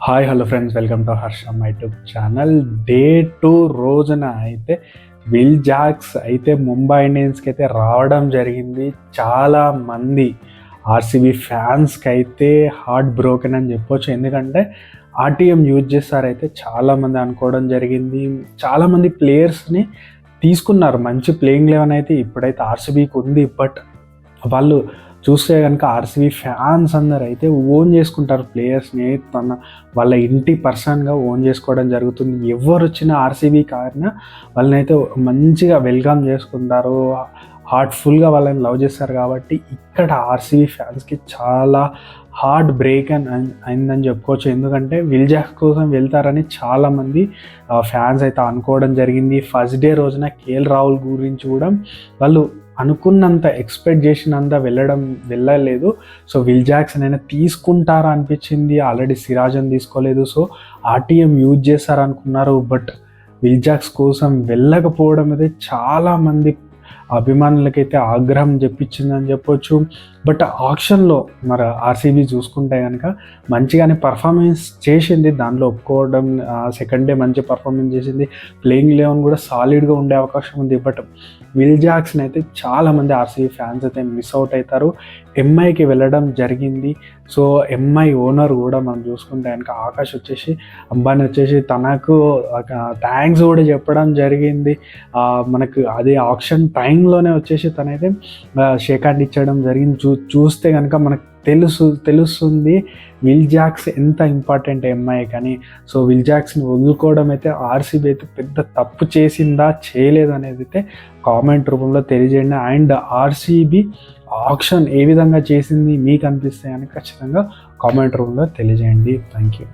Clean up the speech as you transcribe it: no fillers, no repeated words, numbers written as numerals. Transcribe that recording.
Hi hello friends, welcome to Harsha my YouTube channel. Day 2 రోజున అయితే will jacks అయితే ముంబై ఇండియన్స్కి అయితే రావడం జరిగింది. చాలామంది ఆర్సీబీ ఫ్యాన్స్కి అయితే హార్ట్ బ్రోకెన్ అని చెప్పొచ్చు. ఎందుకంటే ఆర్టీఎం యూజ్ చేస్తారైతే చాలామంది అనుకోవడం జరిగింది. చాలామంది ప్లేయర్స్ని తీసుకున్నారు. మంచి ప్లేయింగ్ లెవెన్ అయితే ఇప్పుడైతే ఆర్సీబీకి ఉంది. బట్ వాళ్ళు చూస్తే కనుక ఆర్సీబీ ఫ్యాన్స్ అందరూ అయితే ఓన్ చేసుకుంటారు ప్లేయర్స్ని. వాళ్ళ ఇంటి పర్సన్గా ఓన్ చేసుకోవడం జరుగుతుంది. ఎవరు వచ్చినా ఆర్సీబీ కారణం వాళ్ళనైతే మంచిగా వెల్కమ్ చేసుకుంటారు, హార్ట్ఫుల్గా వాళ్ళని లవ్ చేస్తారు. కాబట్టి ఇక్కడ ఆర్సీబీ ఫ్యాన్స్కి చాలా హార్ట్ బ్రేక్ అయిందని చెప్పుకోవచ్చు. ఎందుకంటే విల్ జాక్స్ కోసం వెళ్తారని చాలామంది ఫ్యాన్స్ అయితే అనుకోవడం జరిగింది. ఫస్ట్ డే రోజున కేఎల్ రాహుల్ గురించి కూడా వాళ్ళు అనుకున్నంత ఎక్స్పెక్ట్ చేసినంత వెళ్ళలేదు. సో విల్ జాక్స్ అయినా తీసుకుంటారా అనిపించింది. ఆల్రెడీ సిరాజన్ తీసుకోలేదు, సో ఆర్టీఎం యూజ్ చేస్తారనుకున్నారు. బట్ విల్ జాక్స్ కోసం వెళ్ళకపోవడం అయితే చాలామంది అభిమానులకైతే ఆగ్రహం చెప్పించిందని చెప్పొచ్చు. బట్ ఆక్షన్లో మరి ఆర్సీబీ చూసుకుంటే కనుక మంచిగానే పర్ఫార్మెన్స్ చేసింది, దాంట్లో ఒప్పుకోవడం. సెకండ్ డే మంచి పర్ఫార్మెన్స్ చేసింది. ప్లేయింగ్ లెవెన్ కూడా సాలిడ్గా ఉండే అవకాశం ఉంది. బట్ విల్ జాక్స్ని అయితే చాలామంది ఆర్సీబీ ఫ్యాన్స్ అయితే మిస్ అవుట్ అవుతారు. ఎంఐకి వెళ్ళడం జరిగింది. సో ఎంఐ ఓనర్ కూడా మనం చూసుకుంటే కనుక ఆకాష్ వచ్చేసి, అంబానీ వచ్చేసి తనకు థ్యాంక్స్ కూడా చెప్పడం జరిగింది. మనకు అదే ఆక్షన్ టైంలోనే వచ్చేసి తనైతే షేక్ హ్యాండ్ ఇచ్చడం జరిగింది. చూస్తే కనుక మనకు తెలుస్తుంది విల్ జాక్స్ ఎంత ఇంపార్టెంట్ ఎంఐ కానీ. సో విల్ జాక్స్ని వదులుకోవడం అయితే ఆర్సీబీ అయితే పెద్ద తప్పు చేసిందా చేయలేదు అనేది అయితే కామెంట్ రూపంలో తెలియజేయండి. అండ్ ఆర్సీబీ ఆక్షన్ ఏ విధంగా చేసింది మీకు అనిపిస్తే అని ఖచ్చితంగా కామెంట్ రూపంలో తెలియజేయండి. Thank you.